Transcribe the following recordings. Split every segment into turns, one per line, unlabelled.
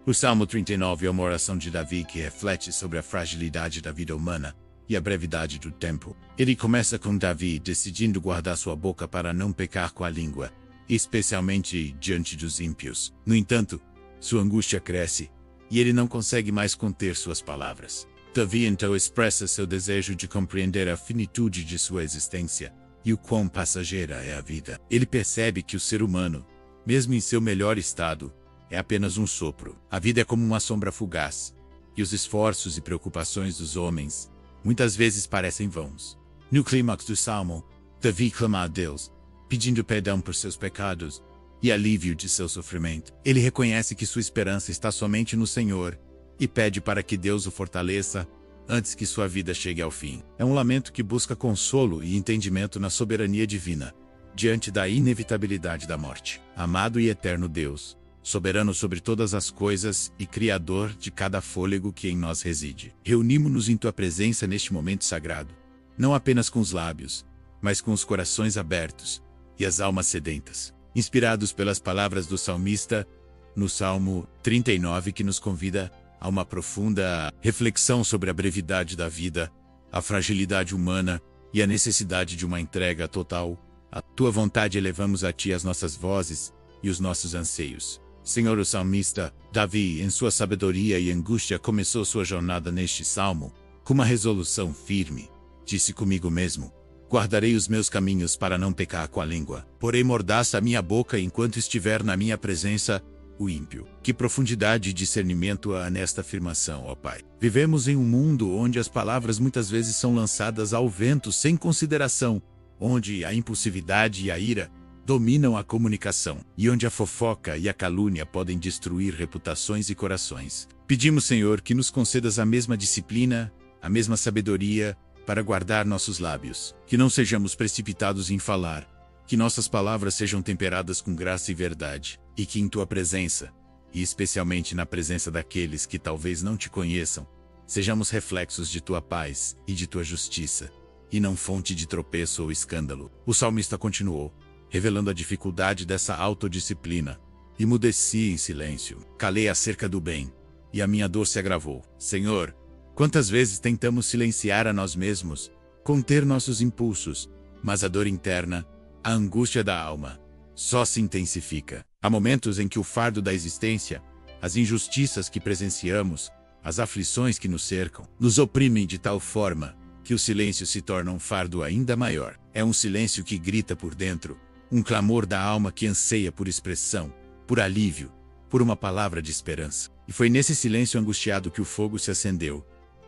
O Salmo 39 é uma oração de Davi que reflete sobre a fragilidade da vida humana e a brevidade do tempo. Ele começa com Davi decidindo guardar sua boca para não pecar com a língua, especialmente diante dos ímpios. No entanto, sua angústia cresce e ele não consegue mais conter suas palavras. Davi então expressa seu desejo de compreender a finitude de sua existência e o quão passageira é a vida. Ele percebe que o ser humano, mesmo em seu melhor estado, é apenas um sopro. A vida é como uma sombra fugaz, e os esforços e preocupações dos homens muitas vezes parecem vãos. No clímax do Salmo, Davi clama a Deus, pedindo perdão por seus pecados e alívio de seu sofrimento. Ele reconhece que sua esperança está somente no Senhor e pede para que Deus o fortaleça antes que sua vida chegue ao fim. É um lamento que busca consolo e entendimento na soberania divina, diante da inevitabilidade da morte. Amado e eterno Deus, soberano sobre todas as coisas e criador de cada fôlego que em nós reside, reunimo-nos em tua presença neste momento sagrado, não apenas com os lábios, mas com os corações abertos e as almas sedentas, inspirados pelas palavras do salmista no Salmo 39, que nos convida a uma profunda reflexão sobre a brevidade da vida, a fragilidade humana e a necessidade de uma entrega total. A tua vontade elevamos a ti as nossas vozes e os nossos anseios. Senhor, o salmista Davi, em sua sabedoria e angústia, começou sua jornada neste salmo com uma resolução firme. Disse comigo mesmo: guardarei os meus caminhos para não pecar com a língua. Porém mordaça a minha boca enquanto estiver na minha presença o ímpio. Que profundidade e discernimento há nesta afirmação, ó Pai. Vivemos em um mundo onde as palavras muitas vezes são lançadas ao vento sem consideração, onde a impulsividade e a ira dominam a comunicação, e onde a fofoca e a calúnia podem destruir reputações e corações. Pedimos, Senhor, que nos concedas a mesma disciplina, a mesma sabedoria para guardar nossos lábios, que não sejamos precipitados em falar, que nossas palavras sejam temperadas com graça e verdade, e que em tua presença, e especialmente na presença daqueles que talvez não te conheçam, sejamos reflexos de tua paz e de tua justiça, e não fonte de tropeço ou escândalo. O salmista continuou, revelando a dificuldade dessa autodisciplina. Emudeci em silêncio, calei acerca do bem, e a minha dor se agravou. Senhor, quantas vezes tentamos silenciar a nós mesmos, conter nossos impulsos, mas a dor interna, a angústia da alma, só se intensifica. Há momentos em que o fardo da existência, as injustiças que presenciamos, as aflições que nos cercam, nos oprimem de tal forma que o silêncio se torna um fardo ainda maior. É um silêncio que grita por dentro, um clamor da alma que anseia por expressão, por alívio, por uma palavra de esperança. E foi nesse silêncio angustiado que o fogo se acendeu,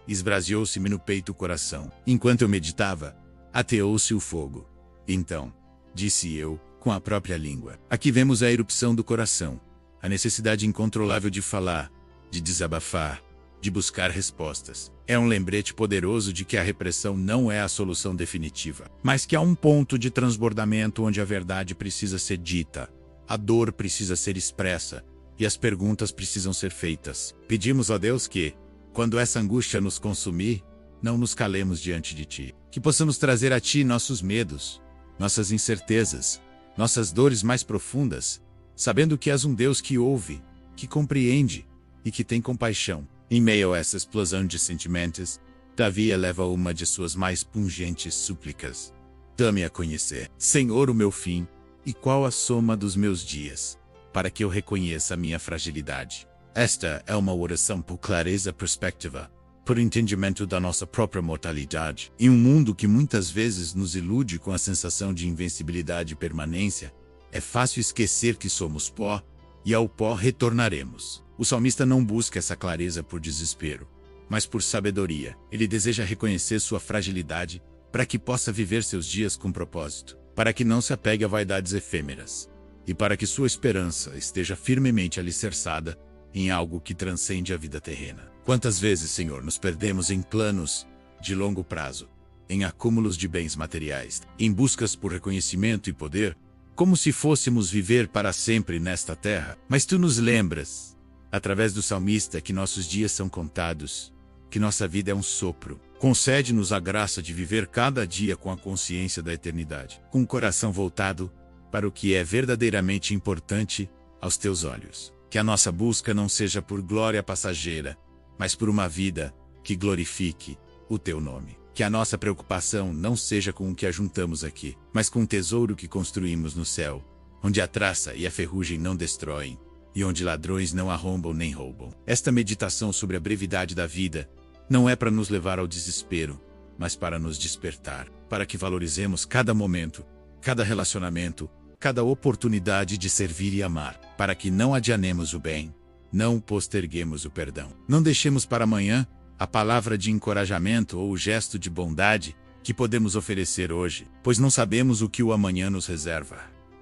esbraseou-se-me no peito o coração. Enquanto eu meditava, ateou-se o fogo. Então, disse eu, com a própria língua. Aqui vemos a erupção do coração, a necessidade incontrolável de falar, de desabafar, de buscar respostas. É um lembrete poderoso de que a repressão não é a solução definitiva, mas que há um ponto de transbordamento onde a verdade precisa ser dita, a dor precisa ser expressa e as perguntas precisam ser feitas. Pedimos a Deus que, quando essa angústia nos consumir, não nos calemos diante de ti, que possamos trazer a ti nossos medos, nossas incertezas, nossas dores mais profundas, sabendo que és um Deus que ouve, que compreende e que tem compaixão. Em meio a essa explosão de sentimentos, Davi eleva uma de suas mais pungentes súplicas. Dá-me a conhecer, Senhor, o meu fim, e qual a soma dos meus dias, para que eu reconheça a minha fragilidade. Esta é uma oração por clareza perspectiva, por entendimento da nossa própria mortalidade. Em um mundo que muitas vezes nos ilude com a sensação de invencibilidade e permanência, é fácil esquecer que somos pó, e ao pó retornaremos. O salmista não busca essa clareza por desespero, mas por sabedoria. Ele deseja reconhecer sua fragilidade para que possa viver seus dias com propósito, para que não se apegue a vaidades efêmeras, e para que sua esperança esteja firmemente alicerçada em algo que transcende a vida terrena. Quantas vezes, Senhor, nos perdemos em planos de longo prazo, em acúmulos de bens materiais, em buscas por reconhecimento e poder, como se fôssemos viver para sempre nesta terra. Mas tu nos lembras, através do salmista, que nossos dias são contados, que nossa vida é um sopro. Concede-nos a graça de viver cada dia com a consciência da eternidade, com o coração voltado para o que é verdadeiramente importante aos teus olhos. Que a nossa busca não seja por glória passageira, mas por uma vida que glorifique o teu nome. Que a nossa preocupação não seja com o que ajuntamos aqui, mas com o tesouro que construímos no céu, onde a traça e a ferrugem não destroem, e onde ladrões não arrombam nem roubam. Esta meditação sobre a brevidade da vida não é para nos levar ao desespero, mas para nos despertar, para que valorizemos cada momento, cada relacionamento, cada oportunidade de servir e amar, para que não adianemos o bem, não posterguemos o perdão. Não deixemos para amanhã a palavra de encorajamento ou o gesto de bondade que podemos oferecer hoje, pois não sabemos o que o amanhã nos reserva.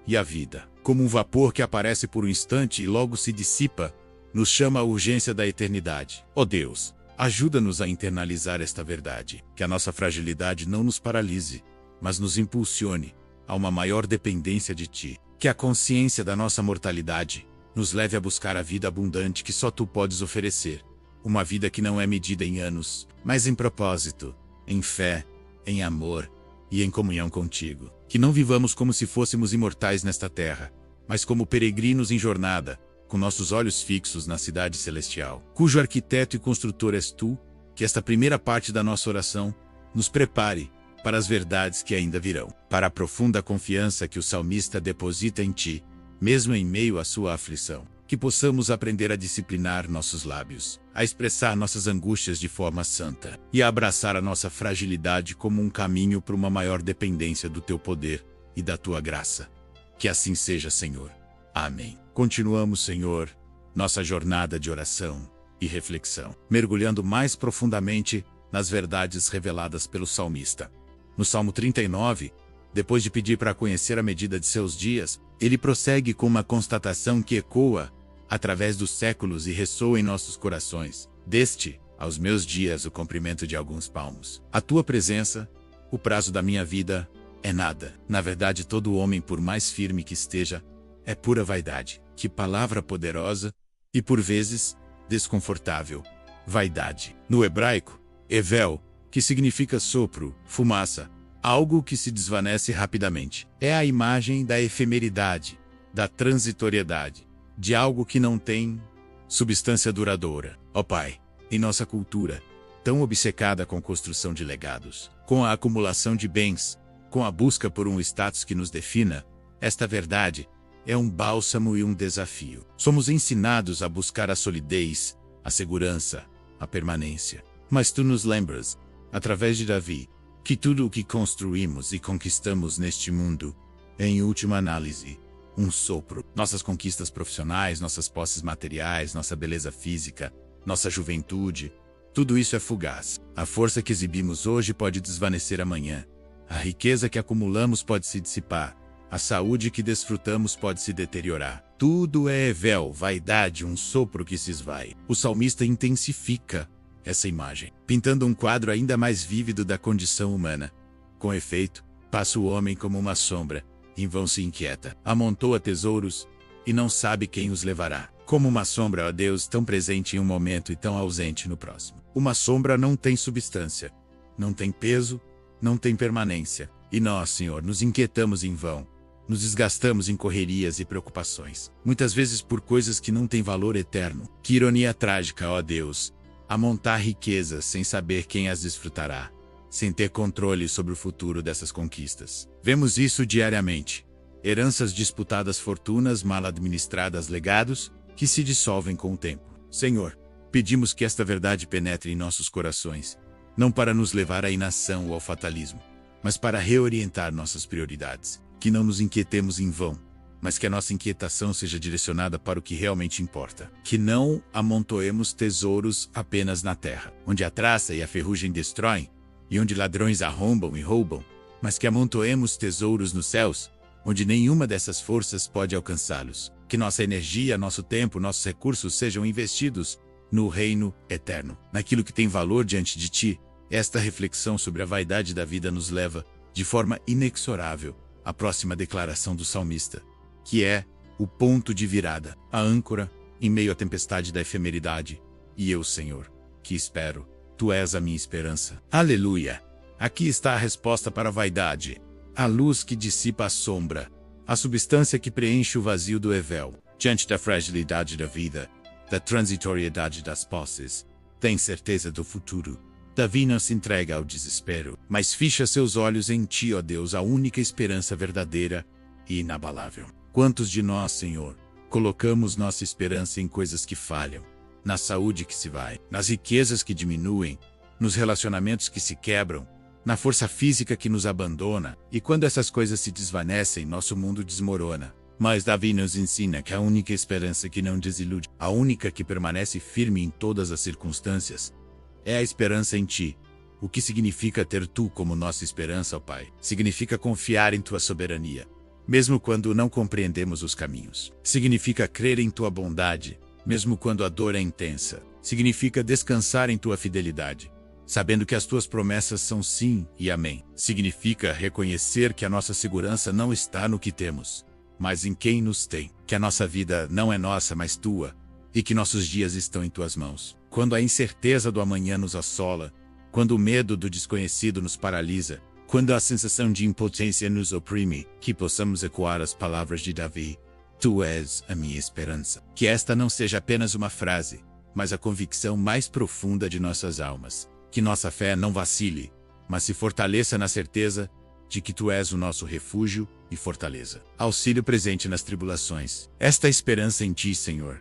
E a vida, como um vapor que aparece por um instante e logo se dissipa, nos chama à urgência da eternidade. Ó Deus, ajuda-nos a internalizar esta verdade, que a nossa fragilidade não nos paralise, mas nos impulsione a uma maior dependência de Ti. Que a consciência da nossa mortalidade nos leve a buscar a vida abundante que só Tu podes oferecer. Uma vida que não é medida em anos, mas em propósito, em fé, em amor e em comunhão contigo. Que não vivamos como se fôssemos imortais nesta terra, mas como peregrinos em jornada, com nossos olhos fixos na cidade celestial, cujo arquiteto e construtor és Tu. Que esta primeira parte da nossa oração nos prepare para as verdades que ainda virão, para a profunda confiança que o salmista deposita em Ti, mesmo em meio à sua aflição. Que possamos aprender a disciplinar nossos lábios, a expressar nossas angústias de forma santa e a abraçar a nossa fragilidade como um caminho para uma maior dependência do Teu poder e da Tua graça. Que assim seja, Senhor. Amém. Continuamos, Senhor, nossa jornada de oração e reflexão, mergulhando mais profundamente nas verdades reveladas pelo salmista. No Salmo 39, depois de pedir para conhecer a medida de seus dias, ele prossegue com uma constatação que ecoa através dos séculos e ressoa em nossos corações. Deste, aos meus dias, o comprimento de alguns palmos. A Tua presença, o prazo da minha vida, é nada. Na verdade, todo homem, por mais firme que esteja, é pura vaidade. Que palavra poderosa e, por vezes, desconfortável. Vaidade. No hebraico, Evel, que significa sopro, fumaça, algo que se desvanece rapidamente. É a imagem da efemeridade, da transitoriedade, de algo que não tem substância duradoura. Ó Pai, em nossa cultura, tão obcecada com construção de legados, com a acumulação de bens, com a busca por um status que nos defina, esta verdade é um bálsamo e um desafio. Somos ensinados a buscar a solidez, a segurança, a permanência. Mas Tu nos lembras, através de Davi, que tudo o que construímos e conquistamos neste mundo é, em última análise, um sopro. Nossas conquistas profissionais, nossas posses materiais, nossa beleza física, nossa juventude, tudo isso é fugaz. A força que exibimos hoje pode desvanecer amanhã. A riqueza que acumulamos pode se dissipar. A saúde que desfrutamos pode se deteriorar. Tudo é Evel, vaidade, um sopro que se esvai. O salmista intensifica essa imagem, pintando um quadro ainda mais vívido da condição humana. Com efeito, passa o homem como uma sombra, em vão se inquieta, amontoa tesouros e não sabe quem os levará. Como uma sombra, ó Deus, tão presente em um momento e tão ausente no próximo. Uma sombra não tem substância, não tem peso, não tem permanência. E nós, Senhor, nos inquietamos em vão, nos desgastamos em correrias e preocupações, muitas vezes por coisas que não têm valor eterno. Que ironia trágica, ó Deus, amontar riquezas sem saber quem as desfrutará, sem ter controle sobre o futuro dessas conquistas. Vemos isso diariamente. Heranças disputadas, fortunas mal administradas, legados que se dissolvem com o tempo. Senhor, pedimos que esta verdade penetre em nossos corações, não para nos levar à inação ou ao fatalismo, mas para reorientar nossas prioridades. Que não nos inquietemos em vão, mas que a nossa inquietação seja direcionada para o que realmente importa. Que não amontoemos tesouros apenas na terra, onde a traça e a ferrugem destroem, e onde ladrões arrombam e roubam, mas que amontoemos tesouros nos céus, onde nenhuma dessas forças pode alcançá-los. Que nossa energia, nosso tempo, nossos recursos sejam investidos no reino eterno, naquilo que tem valor diante de Ti. Esta reflexão sobre a vaidade da vida nos leva, de forma inexorável, à próxima declaração do salmista, que é o ponto de virada, a âncora em meio à tempestade da efemeridade. E eu, Senhor, que espero, Tu és a minha esperança. Aleluia! Aqui está a resposta para a vaidade, a luz que dissipa a sombra, a substância que preenche o vazio do Evel. Diante da fragilidade da vida, da transitoriedade das posses, tem certeza do futuro. Davi não se entrega ao desespero, mas fixa seus olhos em ti, ó Deus, a única esperança verdadeira e inabalável. Quantos de nós, Senhor, colocamos nossa esperança em coisas que falham, na saúde que se vai, nas riquezas que diminuem, nos relacionamentos que se quebram, na força física que nos abandona, e quando essas coisas se desvanecem, nosso mundo desmorona. Mas Davi nos ensina que a única esperança que não desilude, a única que permanece firme em todas as circunstâncias, é a esperança em ti. O que significa ter tu como nossa esperança, ó Pai? Significa confiar em tua soberania, mesmo quando não compreendemos os caminhos. Significa crer em tua bondade, mesmo quando a dor é intensa. Significa descansar em tua fidelidade, sabendo que as tuas promessas são sim e amém. Significa reconhecer que a nossa segurança não está no que temos, mas em quem nos tem. Que a nossa vida não é nossa, mas tua, e que nossos dias estão em tuas mãos. Quando a incerteza do amanhã nos assola, quando o medo do desconhecido nos paralisa, quando a sensação de impotência nos oprime, que possamos ecoar as palavras de Davi: Tu és a minha esperança. Que esta não seja apenas uma frase, mas a convicção mais profunda de nossas almas. Que nossa fé não vacile, mas se fortaleça na certeza de que tu és o nosso refúgio e fortaleza. Auxílio presente nas tribulações. Esta esperança em ti, Senhor,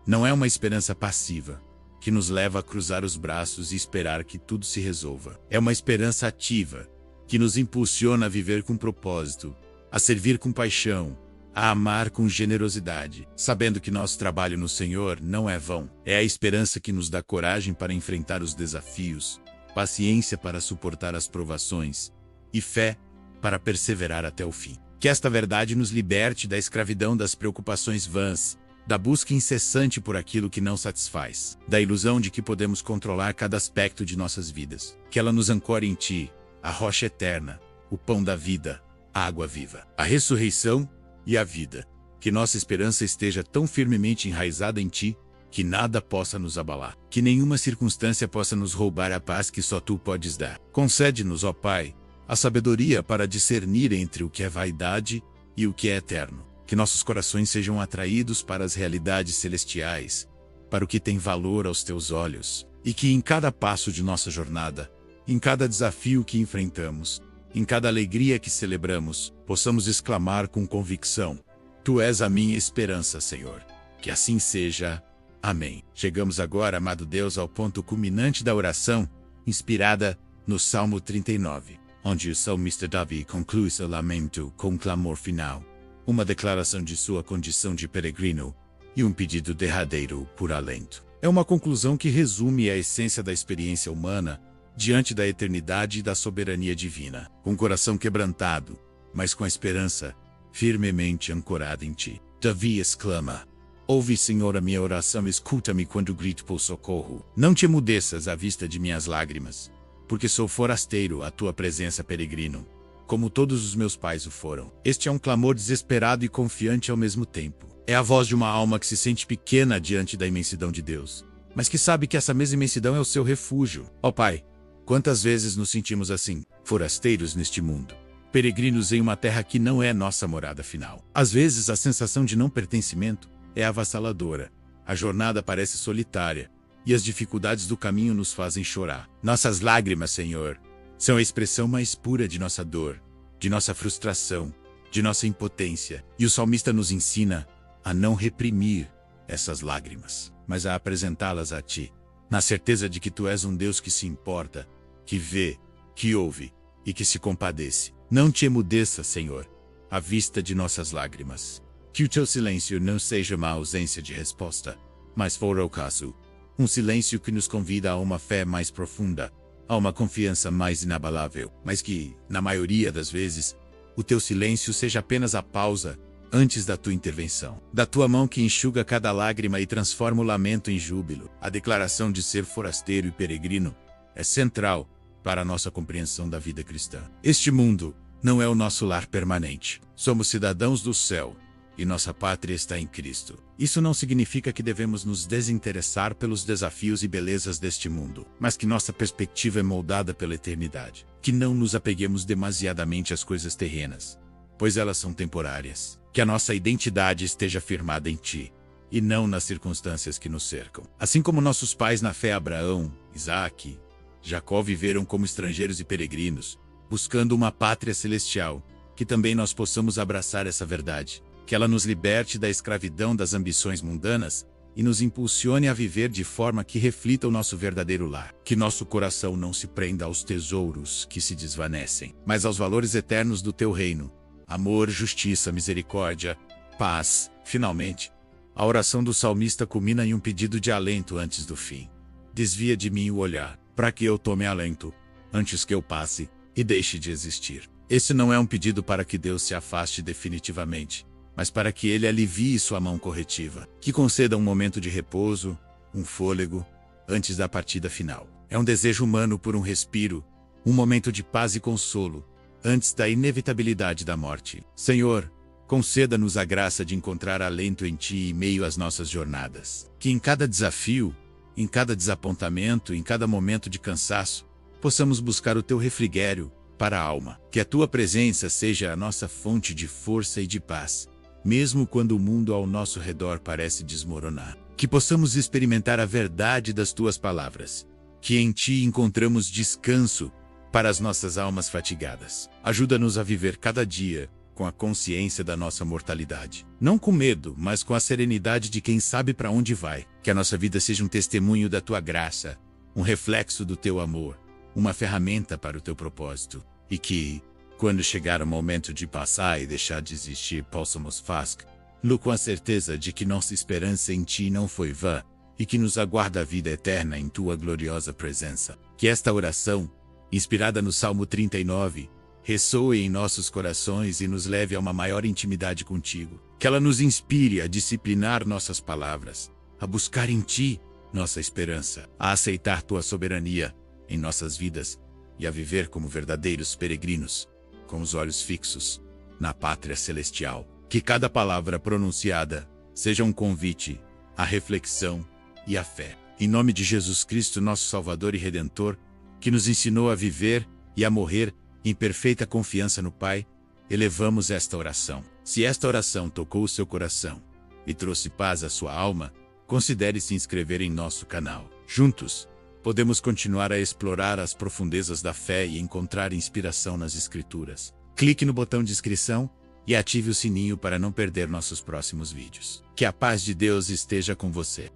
não é uma esperança passiva, que nos leva a cruzar os braços e esperar que tudo se resolva. É uma esperança ativa, que nos impulsiona a viver com propósito, a servir com paixão, a amar com generosidade, sabendo que nosso trabalho no Senhor não é vão. É a esperança que nos dá coragem para enfrentar os desafios, paciência para suportar as provações e fé para perseverar até o fim. Que esta verdade nos liberte da escravidão das preocupações vãs, da busca incessante por aquilo que não satisfaz, da ilusão de que podemos controlar cada aspecto de nossas vidas. Que ela nos ancore em ti, a rocha eterna, o pão da vida, a água viva, a ressurreição e a vida. Que nossa esperança esteja tão firmemente enraizada em ti, que nada possa nos abalar, que nenhuma circunstância possa nos roubar a paz que só tu podes dar. Concede-nos, ó Pai, a sabedoria para discernir entre o que é vaidade e o que é eterno. Que nossos corações sejam atraídos para as realidades celestiais, para o que tem valor aos teus olhos, e que em cada passo de nossa jornada, em cada desafio que enfrentamos, em cada alegria que celebramos, possamos exclamar com convicção: Tu és a minha esperança, Senhor. Que assim seja. Amém. Chegamos agora, amado Deus, ao ponto culminante da oração, inspirada no Salmo 39, onde o salmista Davi conclui seu lamento com um clamor final, uma declaração de sua condição de peregrino e um pedido derradeiro por alento. É uma conclusão que resume a essência da experiência humana diante da eternidade e da soberania divina. Com o coração quebrantado, mas com a esperança firmemente ancorada em ti, Davi exclama: Ouve, Senhor, a minha oração, escuta-me quando grito por socorro. Não te emudeças à vista de minhas lágrimas, porque sou forasteiro à tua presença, peregrino, como todos os meus pais o foram. Este é um clamor desesperado e confiante ao mesmo tempo. É a voz de uma alma que se sente pequena diante da imensidão de Deus, mas que sabe que essa mesma imensidão é o seu refúgio. Ó Pai, quantas vezes nos sentimos assim, forasteiros neste mundo, peregrinos em uma terra que não é nossa morada final. Às vezes a sensação de não pertencimento é avassaladora, a jornada parece solitária, e as dificuldades do caminho nos fazem chorar. Nossas lágrimas, Senhor, são a expressão mais pura de nossa dor, de nossa frustração, de nossa impotência. E o salmista nos ensina a não reprimir essas lágrimas, mas a apresentá-las a ti, na certeza de que tu és um Deus que se importa, que vê, que ouve e que se compadece. Não te emudeça, Senhor, à vista de nossas lágrimas. Que o teu silêncio não seja uma ausência de resposta, mas for ao caso, um silêncio que nos convida a uma fé mais profunda, a uma confiança mais inabalável, mas que, na maioria das vezes, o teu silêncio seja apenas a pausa antes da tua intervenção. Da tua mão que enxuga cada lágrima e transforma o lamento em júbilo. A declaração de ser forasteiro e peregrino é central para a nossa compreensão da vida cristã. Este mundo não é o nosso lar permanente. Somos cidadãos do céu e nossa pátria está em Cristo. Isso não significa que devemos nos desinteressar pelos desafios e belezas deste mundo, mas que nossa perspectiva é moldada pela eternidade. Que não nos apeguemos demasiadamente às coisas terrenas, pois elas são temporárias. que a nossa identidade esteja firmada em Ti, e não nas circunstâncias que nos cercam. Assim como nossos pais na fé Abraão, Isaque, Jacó viveram como estrangeiros e peregrinos, buscando uma pátria celestial, que também nós possamos abraçar essa verdade, que ela nos liberte da escravidão das ambições mundanas e nos impulsione a viver de forma que reflita o nosso verdadeiro lar. Que nosso coração não se prenda aos tesouros que se desvanecem, mas aos valores eternos do Teu reino: amor, justiça, misericórdia, paz. Finalmente, a oração do salmista culmina em um pedido de alento antes do fim. Desvia de mim o olhar, para que eu tome alento, antes que eu passe e deixe de existir. Esse não é um pedido para que Deus se afaste definitivamente, mas para que Ele alivie sua mão corretiva, que conceda um momento de repouso, um fôlego, antes da partida final. É um desejo humano por um respiro, um momento de paz e consolo, antes da inevitabilidade da morte. Senhor, conceda-nos a graça de encontrar alento em Ti em meio às nossas jornadas. Que em cada desafio, em cada desapontamento, em cada momento de cansaço, possamos buscar o Teu refrigério para a alma. Que a Tua presença seja a nossa fonte de força e de paz, mesmo quando o mundo ao nosso redor parece desmoronar. Que possamos experimentar a verdade das Tuas palavras, que em Ti encontramos descanso para as nossas almas fatigadas. Ajuda-nos a viver cada dia com a consciência da nossa mortalidade. Não com medo, mas com a serenidade de quem sabe para onde vai. Que a nossa vida seja um testemunho da Tua graça, um reflexo do Teu amor, uma ferramenta para o Teu propósito. E que, quando chegar o momento de passar e deixar de existir, possamos fazê-lo com a certeza de que nossa esperança em Ti não foi vã e que nos aguarda a vida eterna em Tua gloriosa presença. Que esta oração, inspirada no Salmo 39, ressoe em nossos corações e nos leve a uma maior intimidade contigo. Que ela nos inspire a disciplinar nossas palavras, a buscar em Ti nossa esperança, a aceitar Tua soberania em nossas vidas e a viver como verdadeiros peregrinos, com os olhos fixos na pátria celestial. Que cada palavra pronunciada seja um convite à reflexão e à fé. Em nome de Jesus Cristo, nosso Salvador e Redentor, que nos ensinou a viver e a morrer em perfeita confiança no Pai, elevamos esta oração. Se esta oração tocou o seu coração e trouxe paz à sua alma, considere se inscrever em nosso canal. Juntos, podemos continuar a explorar as profundezas da fé e encontrar inspiração nas Escrituras. Clique no botão de inscrição e ative o sininho para não perder nossos próximos vídeos. Que a paz de Deus esteja com você.